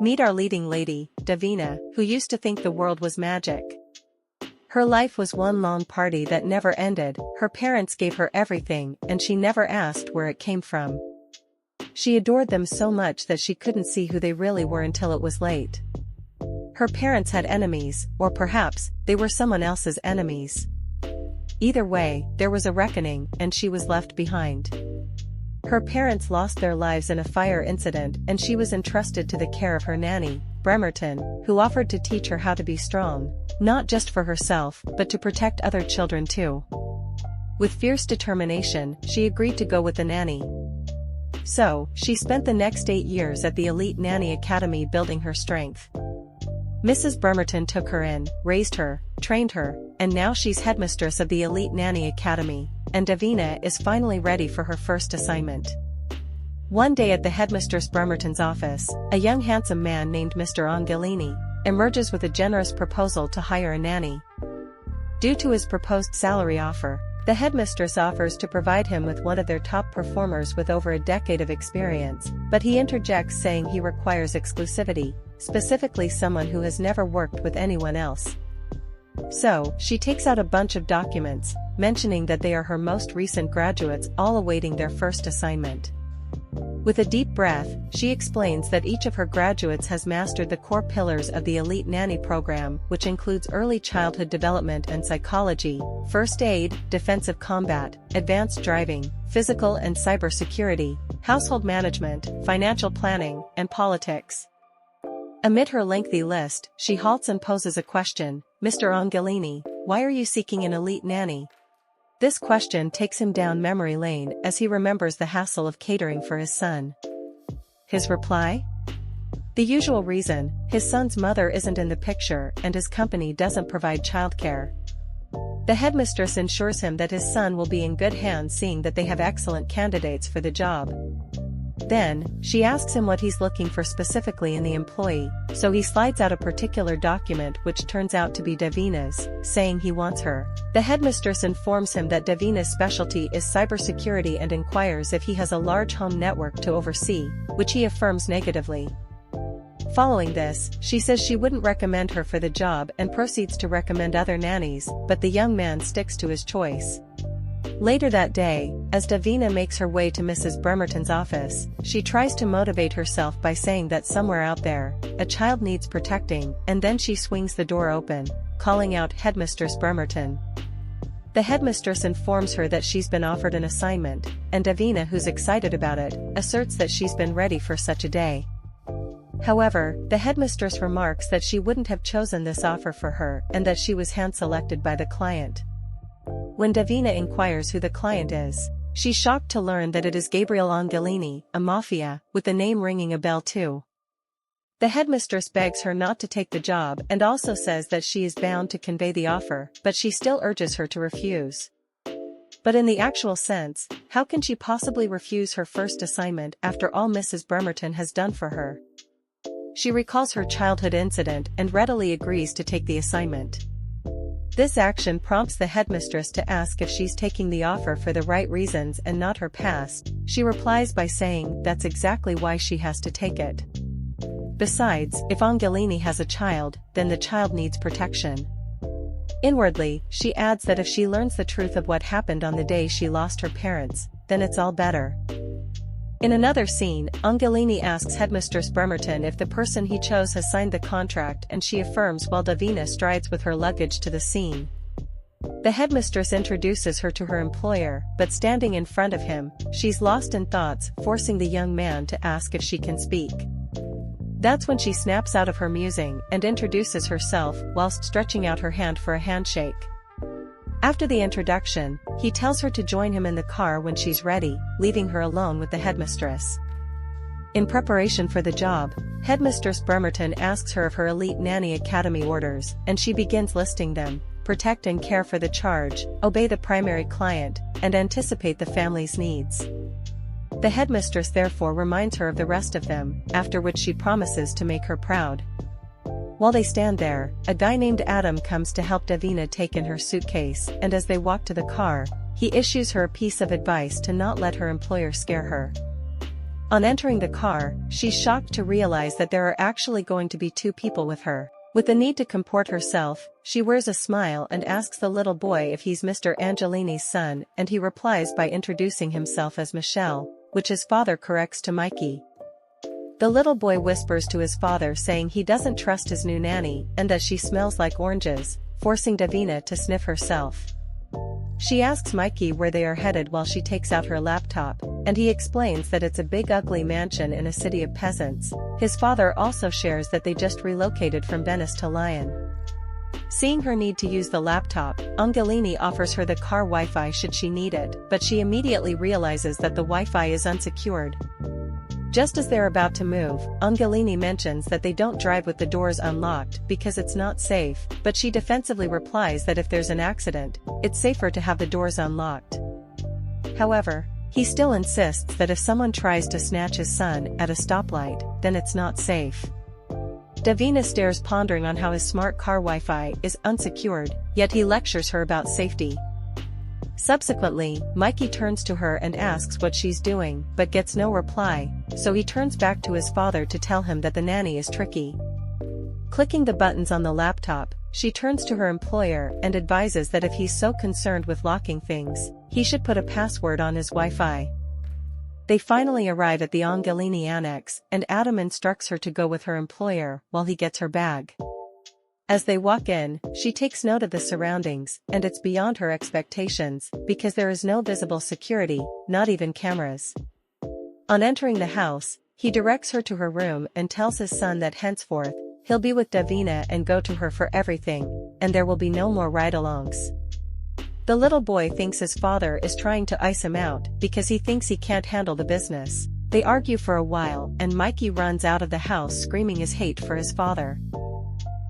Meet our leading lady, Davina, who used to think the world was magic. Her life was one long party that never ended. Her parents gave her everything and she never asked where it came from. She adored them so much that she couldn't see who they really were until it was late. Her parents had enemies, or perhaps, they were someone else's enemies. Either way, there was a reckoning, and she was left behind. Her parents lost their lives in a fire incident and she was entrusted to the care of her nanny, Bremerton, who offered to teach her how to be strong, not just for herself, but to protect other children too. With fierce determination, she agreed to go with the nanny. So, she spent the next 8 years at the Elite Nanny Academy building her strength. Mrs. Bremerton took her in, raised her, trained her, and now she's headmistress of the Elite Nanny Academy, and Davina is finally ready for her first assignment. One day at the headmistress Bremerton's office, a young handsome man named Mr. Angelini emerges with a generous proposal to hire a nanny. Due to his proposed salary offer, the headmistress offers to provide him with one of their top performers with over a decade of experience, but he interjects saying he requires exclusivity, specifically someone who has never worked with anyone else. So, she takes out a bunch of documents, mentioning that they are her most recent graduates all awaiting their first assignment. With a deep breath, she explains that each of her graduates has mastered the core pillars of the Elite Nanny program, which includes early childhood development and psychology, first aid, defensive combat, advanced driving, physical and cyber security, household management, financial planning, and politics. Amid her lengthy list, she halts and poses a question. Mr. Angelini, why are you seeking an elite nanny? This question takes him down memory lane as he remembers the hassle of catering for his son. His reply? The usual reason, his son's mother isn't in the picture and his company doesn't provide childcare. The headmistress ensures him that his son will be in good hands, seeing that they have excellent candidates for the job. Then, she asks him what he's looking for specifically in the employee, so he slides out a particular document which turns out to be Davina's, saying he wants her. The headmistress informs him that Davina's specialty is cybersecurity and inquires if he has a large home network to oversee, which he affirms negatively. Following this, she says she wouldn't recommend her for the job and proceeds to recommend other nannies, but the young man sticks to his choice. Later that day, as Davina makes her way to Mrs. Bremerton's office, she tries to motivate herself by saying that somewhere out there, a child needs protecting, and then she swings the door open, calling out Headmistress Bremerton. The headmistress informs her that she's been offered an assignment, and Davina, who's excited about it, asserts that she's been ready for such a day. However, the headmistress remarks that she wouldn't have chosen this offer for her and that she was hand-selected by the client. When Davina inquires who the client is, she's shocked to learn that it is Gabriel Angelini, a mafia, with the name ringing a bell too. The headmistress begs her not to take the job and also says that she is bound to convey the offer, but she still urges her to refuse. But in the actual sense, how can she possibly refuse her first assignment after all Mrs. Bremerton has done for her? She recalls her childhood incident and readily agrees to take the assignment. This action prompts the headmistress to ask if she's taking the offer for the right reasons and not her past. She replies by saying that's exactly why she has to take it. Besides, if Angelini has a child, then the child needs protection. Inwardly, she adds that if she learns the truth of what happened on the day she lost her parents, then it's all better. In another scene, Angelini asks Headmistress Bremerton if the person he chose has signed the contract, and she affirms while Davina strides with her luggage to the scene. The headmistress introduces her to her employer, but standing in front of him, she's lost in thoughts, forcing the young man to ask if she can speak. That's when she snaps out of her musing and introduces herself whilst stretching out her hand for a handshake. After the introduction, he tells her to join him in the car when she's ready, leaving her alone with the headmistress. In preparation for the job, Headmistress Bremerton asks her of her Elite Nanny Academy orders, and she begins listing them: protect and care for the charge, obey the primary client, and anticipate the family's needs. The headmistress therefore reminds her of the rest of them, after which she promises to make her proud. While they stand there, a guy named Adam comes to help Davina take in her suitcase, and as they walk to the car, he issues her a piece of advice to not let her employer scare her. On entering the car, she's shocked to realize that there are actually going to be two people with her. With the need to comport herself, she wears a smile and asks the little boy if he's Mr. Angelini's son, and he replies by introducing himself as Michelle, which his father corrects to Mikey. The little boy whispers to his father saying he doesn't trust his new nanny and that she smells like oranges, forcing Davina to sniff herself. She asks Mikey where they are headed while she takes out her laptop, and he explains that it's a big ugly mansion in a city of peasants. His father also shares that they just relocated from Venice to Lyon. Seeing her need to use the laptop, Angelini offers her the car Wi-Fi should she need it, but she immediately realizes that the Wi-Fi is unsecured. Just as they're about to move, Angelini mentions that they don't drive with the doors unlocked because it's not safe, but she defensively replies that if there's an accident, it's safer to have the doors unlocked. However, he still insists that if someone tries to snatch his son at a stoplight, then it's not safe. Davina stares pondering on how his smart car Wi-Fi is unsecured, yet he lectures her about safety. Subsequently, Mikey turns to her and asks what she's doing, but gets no reply, so he turns back to his father to tell him that the nanny is tricky. Clicking the buttons on the laptop, she turns to her employer and advises that if he's so concerned with locking things, he should put a password on his Wi-Fi. They finally arrive at the Angelini annex, and Adam instructs her to go with her employer while he gets her bag. As they walk in, she takes note of the surroundings, and it's beyond her expectations, because there is no visible security, not even cameras. On entering the house, he directs her to her room and tells his son that henceforth, he'll be with Davina and go to her for everything, and there will be no more ride-alongs. The little boy thinks his father is trying to ice him out because he thinks he can't handle the business. They argue for a while and Mikey runs out of the house screaming his hate for his father.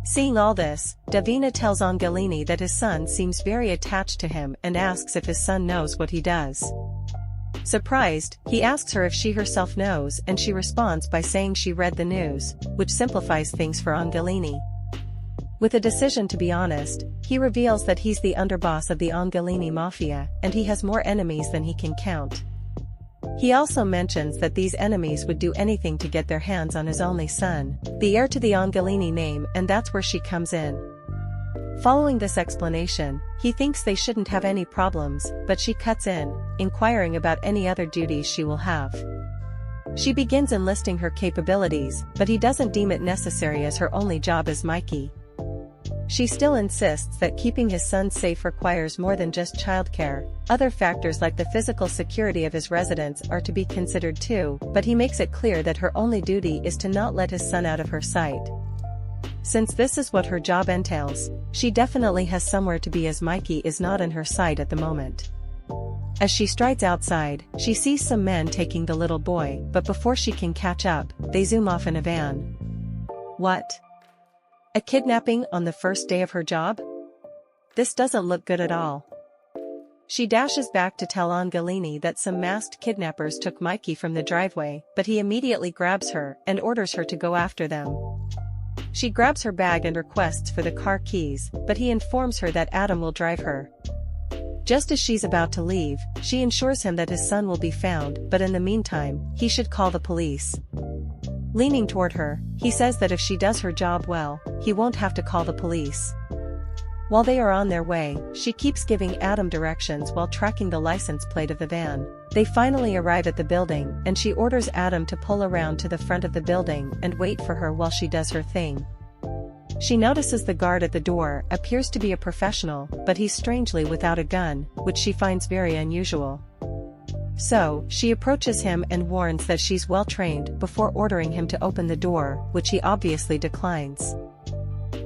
Seeing all this, Davina tells Angelini that his son seems very attached to him and asks if his son knows what he does. Surprised, he asks her if she herself knows and she responds by saying she read the news, which simplifies things for Angelini. With a decision to be honest, he reveals that he's the underboss of the Angelini Mafia and he has more enemies than he can count. He also mentions that these enemies would do anything to get their hands on his only son, the heir to the Angelini name, and that's where she comes in. Following this explanation, he thinks they shouldn't have any problems, but she cuts in, inquiring about any other duties she will have. She begins enlisting her capabilities, but he doesn't deem it necessary as her only job is Mikey. She still insists that keeping his son safe requires more than just childcare. Other factors like the physical security of his residence are to be considered too, but he makes it clear that her only duty is to not let his son out of her sight. Since this is what her job entails, she definitely has somewhere to be as Mikey is not in her sight at the moment. As she strides outside, she sees some men taking the little boy, but before she can catch up, they zoom off in a van. What? A kidnapping on the first day of her job? This doesn't look good at all. She dashes back to tell Angelini that some masked kidnappers took Mikey from the driveway, but he immediately grabs her and orders her to go after them. She grabs her bag and requests for the car keys, but he informs her that Adam will drive her. Just as she's about to leave, she ensures him that his son will be found, but in the meantime, he should call the police. Leaning toward her, he says that if she does her job well, he won't have to call the police. While they are on their way, she keeps giving Adam directions while tracking the license plate of the van. They finally arrive at the building, and she orders Adam to pull around to the front of the building and wait for her while she does her thing. She notices the guard at the door appears to be a professional, but he's strangely without a gun, which she finds very unusual. So, she approaches him and warns that she's well trained before ordering him to open the door, which he obviously declines.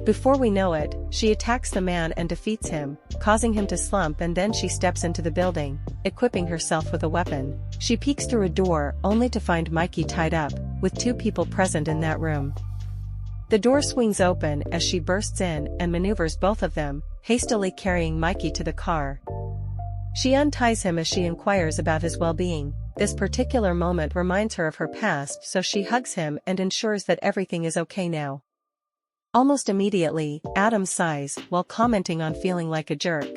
Before we know it, she attacks the man and defeats him, causing him to slump, and then she steps into the building, equipping herself with a weapon. She peeks through a door only to find Mikey tied up, with two people present in that room. The door swings open as she bursts in and maneuvers both of them, hastily carrying Mikey to the car. She unties him as she inquires about his well-being. This particular moment reminds her of her past, so she hugs him and ensures that everything is okay now. Almost immediately, Adam sighs while commenting on feeling like a jerk.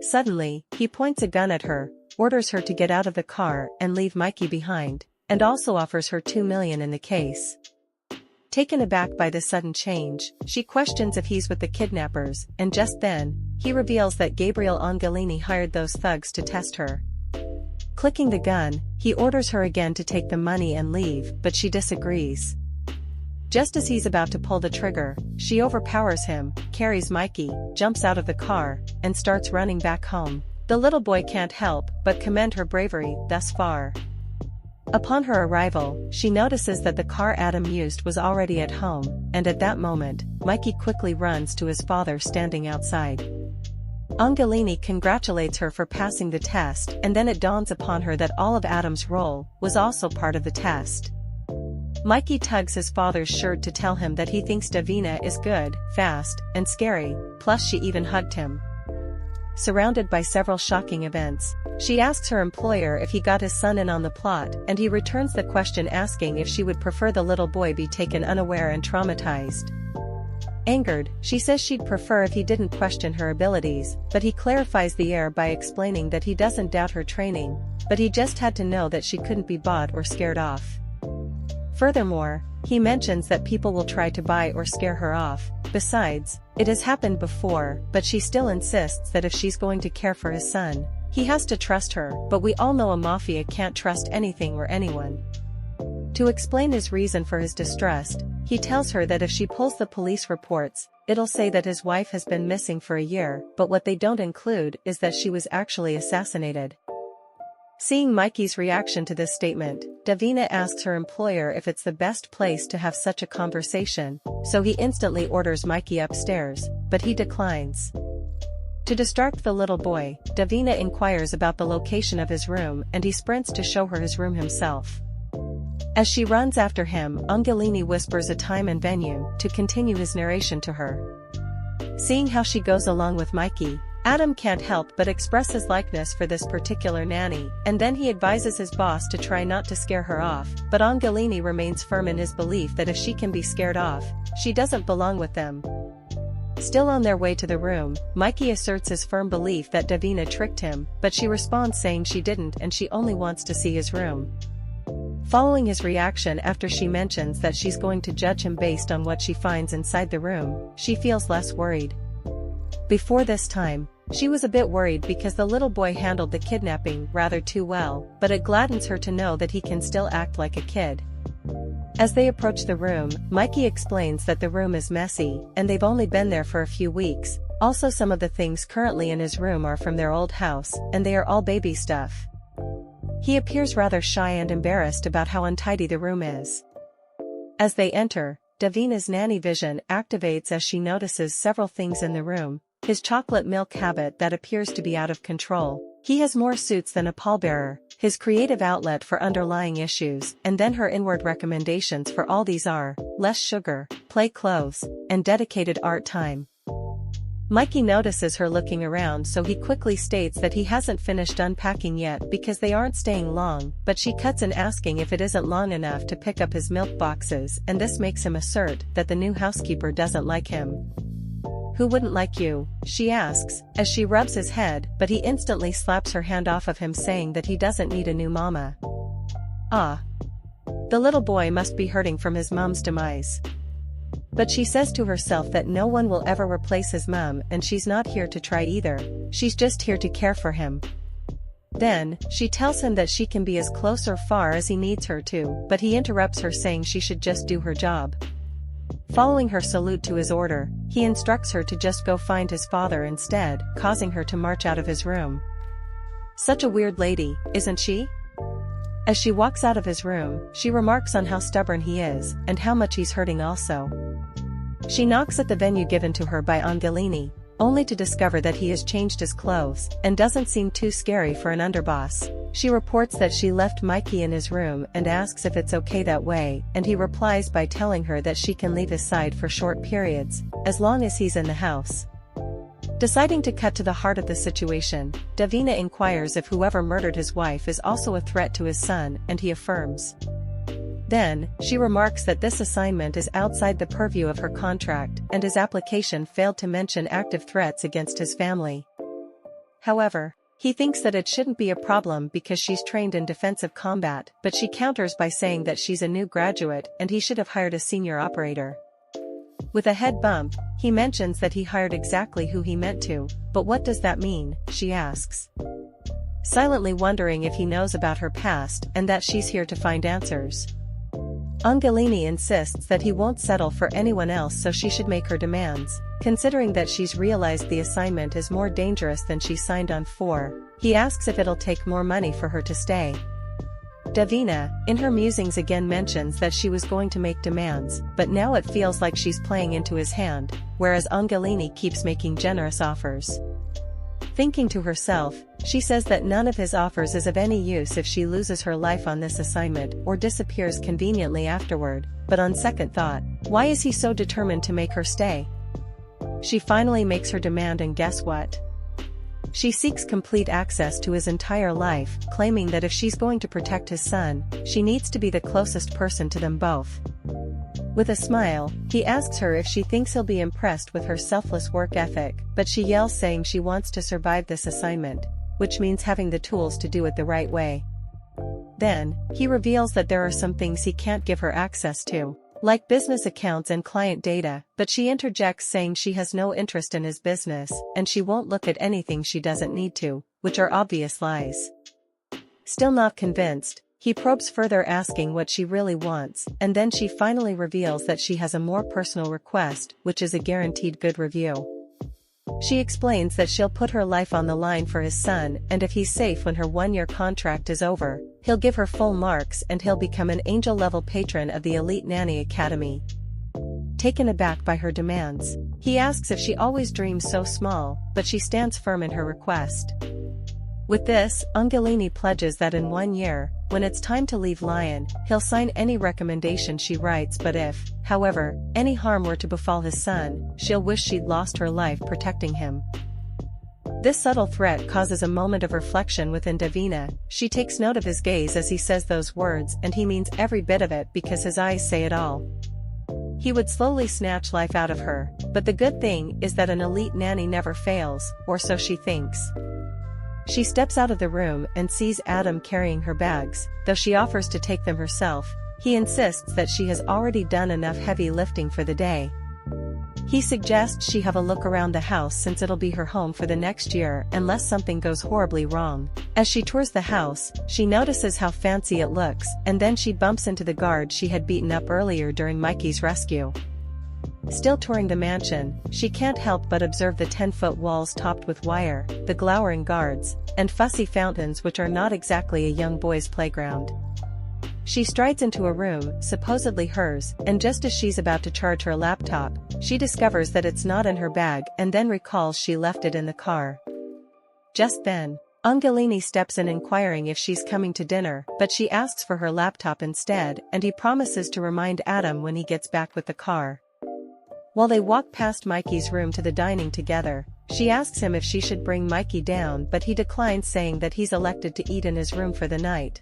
Suddenly, he points a gun at her, orders her to get out of the car and leave Mikey behind, and also offers her $2 million in the case. Taken aback by this sudden change, she questions if he's with the kidnappers, and just then, he reveals that Gabriel Angelini hired those thugs to test her. Clicking the gun, he orders her again to take the money and leave, but she disagrees. Just as he's about to pull the trigger, she overpowers him, carries Mikey, jumps out of the car, and starts running back home. The little boy can't help but commend her bravery thus far. Upon her arrival, she notices that the car Adam used was already at home, and at that moment, Mikey quickly runs to his father standing outside. Angelini congratulates her for passing the test, and then it dawns upon her that all of Adam's role was also part of the test. Mikey tugs his father's shirt to tell him that he thinks Davina is good, fast, and scary, plus she even hugged him. Surrounded by several shocking events, she asks her employer if he got his son in on the plot, and he returns the question asking if she would prefer the little boy be taken unaware and traumatized. Angered, she says she'd prefer if he didn't question her abilities, but he clarifies the air by explaining that he doesn't doubt her training, but he just had to know that she couldn't be bought or scared off. Furthermore, he mentions that people will try to buy or scare her off. Besides, it has happened before, but she still insists that if she's going to care for his son, he has to trust her, but we all know a mafia can't trust anything or anyone. To explain his reason for his distrust, he tells her that if she pulls the police reports, it'll say that his wife has been missing for a year, but what they don't include is that she was actually assassinated. Seeing Mikey's reaction to this statement, Davina asks her employer if it's the best place to have such a conversation, so he instantly orders Mikey upstairs, but he declines. To distract the little boy, Davina inquires about the location of his room and he sprints to show her his room himself. As she runs after him, Angelini whispers a time and venue to continue his narration to her. Seeing how she goes along with Mikey, Adam can't help but express his likeness for this particular nanny, and then he advises his boss to try not to scare her off, but Angelini remains firm in his belief that if she can be scared off, she doesn't belong with them. Still on their way to the room, Mikey asserts his firm belief that Davina tricked him, but she responds saying she didn't and she only wants to see his room. Following his reaction after she mentions that she's going to judge him based on what she finds inside the room, she feels less worried. Before this time, she was a bit worried because the little boy handled the kidnapping rather too well, but it gladdens her to know that he can still act like a kid. As they approach the room, Mikey explains that the room is messy, and they've only been there for a few weeks. Also, some of the things currently in his room are from their old house, and they are all baby stuff. He appears rather shy and embarrassed about how untidy the room is. As they enter, Davina's nanny vision activates as she notices several things in the room. His chocolate milk habit that appears to be out of control. He has more suits than a pallbearer, his creative outlet for underlying issues, and then her inward recommendations for all these are, less sugar, play clothes, and dedicated art time. Mikey notices her looking around, so he quickly states that he hasn't finished unpacking yet because they aren't staying long, but she cuts in asking if it isn't long enough to pick up his milk boxes, and this makes him assert that the new housekeeper doesn't like him. "Who wouldn't like you?" she asks, as she rubs his head, but he instantly slaps her hand off of him saying that he doesn't need a new mama. Ah. The little boy must be hurting from his mom's demise. But she says to herself that no one will ever replace his mom and she's not here to try either, she's just here to care for him. Then, she tells him that she can be as close or far as he needs her to, but he interrupts her saying she should just do her job. Following her salute to his order, he instructs her to just go find his father instead, causing her to march out of his room. Such a weird lady, isn't she? As she walks out of his room, she remarks on how stubborn he is, and how much he's hurting also. She knocks at the venue given to her by Angelini, only to discover that he has changed his clothes, and doesn't seem too scary for an underboss. She reports that she left Mikey in his room and asks if it's okay that way, and he replies by telling her that she can leave his side for short periods, as long as he's in the house. Deciding to cut to the heart of the situation, Davina inquires if whoever murdered his wife is also a threat to his son, and he affirms. Then, she remarks that this assignment is outside the purview of her contract, and his application failed to mention active threats against his family. However, He thinks that it shouldn't be a problem because she's trained in defensive combat, but she counters by saying that she's a new graduate and he should have hired a senior operator. With a head bump, he mentions that he hired exactly who he meant to, but what does that mean, she asks. Silently wondering if he knows about her past and that she's here to find answers. Angelini insists that he won't settle for anyone else, so she should make her demands. Considering that she's realized the assignment is more dangerous than she signed on for, he asks if it'll take more money for her to stay. Davina, in her musings again mentions that she was going to make demands, but now it feels like she's playing into his hand, whereas Angelini keeps making generous offers. Thinking to herself, she says that none of his offers is of any use if she loses her life on this assignment or disappears conveniently afterward, but on second thought, why is he so determined to make her stay? She finally makes her demand, and guess what? She seeks complete access to his entire life, claiming that if she's going to protect his son, she needs to be the closest person to them both. With a smile, he asks her if she thinks he'll be impressed with her selfless work ethic, but she yells saying she wants to survive this assignment, which means having the tools to do it the right way. Then, he reveals that there are some things he can't give her access to, like business accounts and client data, but she interjects saying she has no interest in his business, and she won't look at anything she doesn't need to, which are obvious lies. Still not convinced, he probes further, asking what she really wants, and then she finally reveals that she has a more personal request, which is a guaranteed good review. She explains that she'll put her life on the line for his son, and if he's safe when her one-year contract is over, he'll give her full marks and he'll become an angel-level patron of the Elite Nanny Academy. Taken aback by her demands, he asks if she always dreams so small, but she stands firm in her request. With this, Angelini pledges that in 1 year, when it's time to leave Lion, he'll sign any recommendation she writes, but if, however, any harm were to befall his son, she'll wish she'd lost her life protecting him. This subtle threat causes a moment of reflection within Davina. She takes note of his gaze as he says those words, and he means every bit of it because his eyes say it all. He would slowly snatch life out of her, but the good thing is that an elite nanny never fails, or so she thinks. She steps out of the room and sees Adam carrying her bags. Though she offers to take them herself, he insists that she has already done enough heavy lifting for the day. He suggests she have a look around the house since it'll be her home for the next year unless something goes horribly wrong. As she tours the house, she notices how fancy it looks, and then she bumps into the guard she had beaten up earlier during Mikey's rescue. Still touring the mansion, she can't help but observe the 10-foot walls topped with wire, the glowering guards, and fussy fountains which are not exactly a young boy's playground. She strides into a room, supposedly hers, and just as she's about to charge her laptop, she discovers that it's not in her bag and then recalls she left it in the car. Just then, Angelini steps in inquiring if she's coming to dinner, but she asks for her laptop instead, and he promises to remind Adam when he gets back with the car. While they walk past Mikey's room to the dining together, she asks him if she should bring Mikey down, but he declines, saying that he's elected to eat in his room for the night.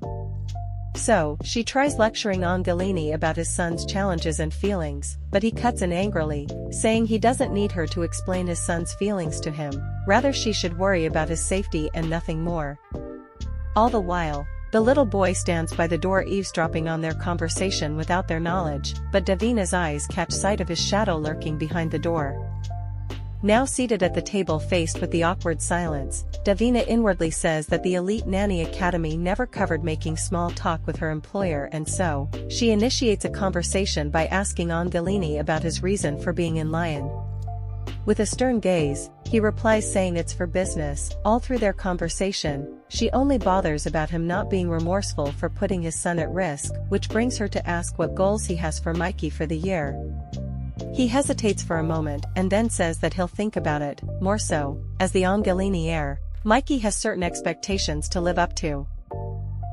So, she tries lecturing Angelini about his son's challenges and feelings, but he cuts in angrily, saying he doesn't need her to explain his son's feelings to him, rather she should worry about his safety and nothing more. All the while, the little boy stands by the door eavesdropping on their conversation without their knowledge, but Davina's eyes catch sight of his shadow lurking behind the door. Now seated at the table faced with the awkward silence, Davina inwardly says that the Elite Nanny Academy never covered making small talk with her employer, and so, she initiates a conversation by asking Angelini about his reason for being in Lion. With a stern gaze, he replies saying it's for business. All through their conversation, she only bothers about him not being remorseful for putting his son at risk, which brings her to ask what goals he has for Mikey for the year. He hesitates for a moment and then says that he'll think about it. More so, as the Angelini heir, Mikey has certain expectations to live up to.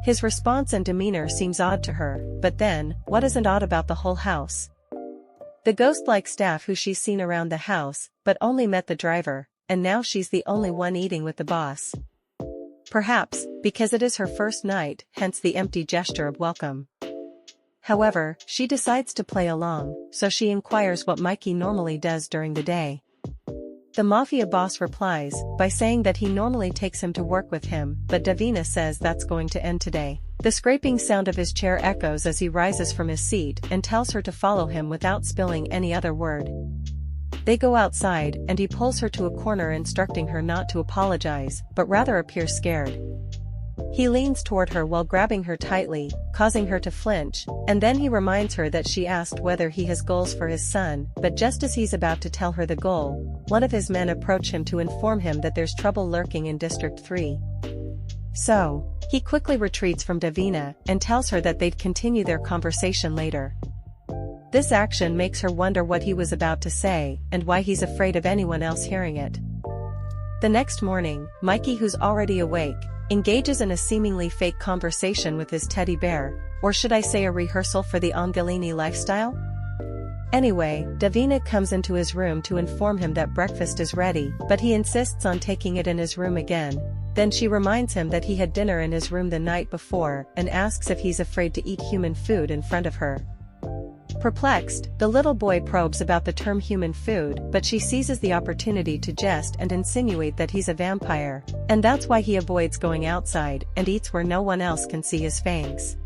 His response and demeanor seems odd to her, but then, what isn't odd about the whole house? The ghost-like staff who she's seen around the house, but only met the driver, and now she's the only one eating with the boss. Perhaps, because it is her first night, hence the empty gesture of welcome. However, she decides to play along, so she inquires what Mikey normally does during the day. The mafia boss replies by saying that he normally takes him to work with him, but Davina says that's going to end today. The scraping sound of his chair echoes as he rises from his seat and tells her to follow him without spilling any other word. They go outside and he pulls her to a corner, instructing her not to apologize, but rather appear scared. He leans toward her while grabbing her tightly, causing her to flinch, and then he reminds her that she asked whether he has goals for his son, but just as he's about to tell her the goal, one of his men approach him to inform him that there's trouble lurking in District 3. So, he quickly retreats from Davina and tells her that they'd continue their conversation later. This action makes her wonder what he was about to say and why he's afraid of anyone else hearing it. The next morning, Mikey, who's already awake, engages in a seemingly fake conversation with his teddy bear, or should I say a rehearsal for the Angelini lifestyle? Anyway, Davina comes into his room to inform him that breakfast is ready, but he insists on taking it in his room again. Then she reminds him that he had dinner in his room the night before and asks if he's afraid to eat human food in front of her. Perplexed, the little boy probes about the term human food, but she seizes the opportunity to jest and insinuate that he's a vampire, and that's why he avoids going outside and eats where no one else can see his fangs.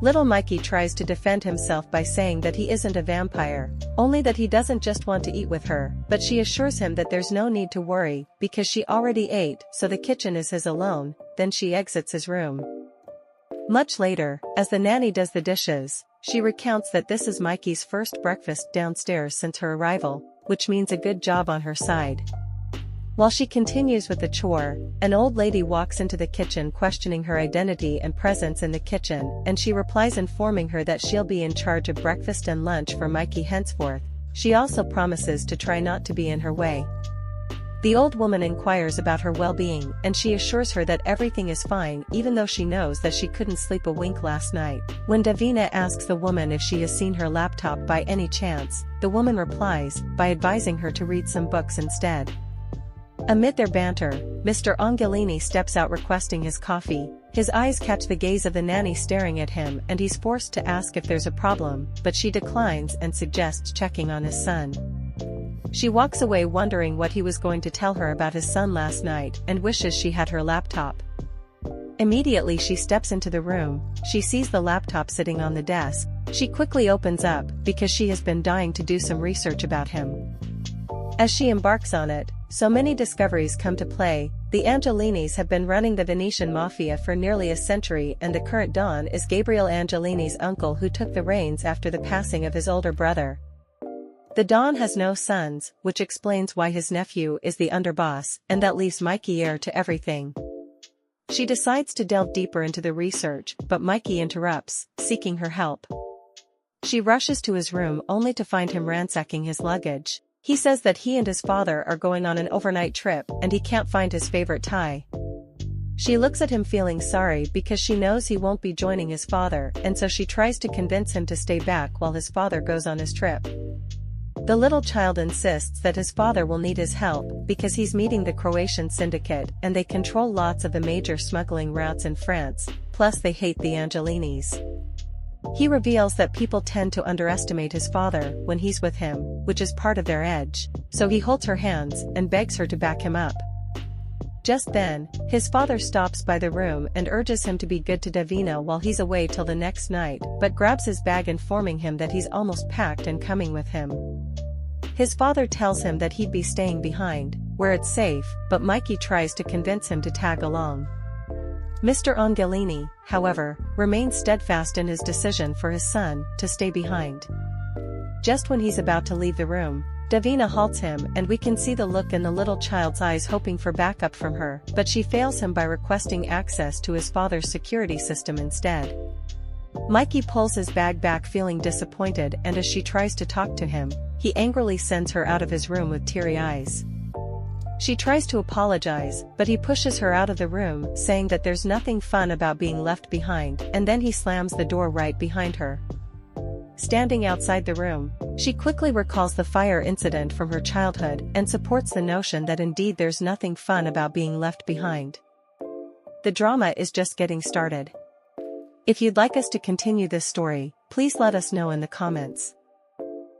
Little Mikey tries to defend himself by saying that he isn't a vampire, only that he doesn't just want to eat with her, but she assures him that there's no need to worry, because she already ate, so the kitchen is his alone. Then she exits his room. Much later, as the nanny does the dishes, she recounts that this is Mikey's first breakfast downstairs since her arrival, which means a good job on her side. While she continues with the chore, an old lady walks into the kitchen questioning her identity and presence in the kitchen, and she replies informing her that she'll be in charge of breakfast and lunch for Mikey henceforth. She also promises to try not to be in her way. The old woman inquires about her well-being, and she assures her that everything is fine, even though she knows that she couldn't sleep a wink last night. When Davina asks the woman if she has seen her laptop by any chance, the woman replies by advising her to read some books instead. Amid their banter, Mr. Angelini steps out requesting his coffee. His eyes catch the gaze of the nanny staring at him, and he's forced to ask if there's a problem, but she declines and suggests checking on his son. She walks away wondering what he was going to tell her about his son last night and wishes she had her laptop. Immediately she steps into the room, she sees the laptop sitting on the desk. She quickly opens up because she has been dying to do some research about him. As she embarks on it, so many discoveries come to play. The Angelinis have been running the Venetian mafia for nearly a century, and the current Don is Gabriel Angelini's uncle, who took the reins after the passing of his older brother. The Don has no sons, which explains why his nephew is the underboss, and that leaves Mikey heir to everything. She decides to delve deeper into the research, but Mikey interrupts, seeking her help. She rushes to his room only to find him ransacking his luggage. He says that he and his father are going on an overnight trip and he can't find his favorite tie. She looks at him feeling sorry because she knows he won't be joining his father, and so she tries to convince him to stay back while his father goes on his trip. The little child insists that his father will need his help because he's meeting the Croatian syndicate and they control lots of the major smuggling routes in France, plus they hate the Angelinis. He reveals that people tend to underestimate his father when he's with him, which is part of their edge, so he holds her hands and begs her to back him up. Just then, his father stops by the room and urges him to be good to Davina while he's away till the next night, but grabs his bag informing him that he's almost packed and coming with him. His father tells him that he'd be staying behind, where it's safe, but Mikey tries to convince him to tag along. Mr. Angelini, however, remains steadfast in his decision for his son to stay behind. Just when he's about to leave the room, Davina halts him, and we can see the look in the little child's eyes, hoping for backup from her, but she fails him by requesting access to his father's security system instead. Mikey pulls his bag back feeling disappointed, and as she tries to talk to him, he angrily sends her out of his room with teary eyes. She tries to apologize, but he pushes her out of the room, saying that there's nothing fun about being left behind, and then he slams the door right behind her. Standing outside the room, she quickly recalls the fire incident from her childhood and supports the notion that indeed there's nothing fun about being left behind. The drama is just getting started. If you'd like us to continue this story, please let us know in the comments.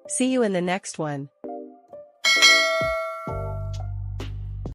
See you in the next one.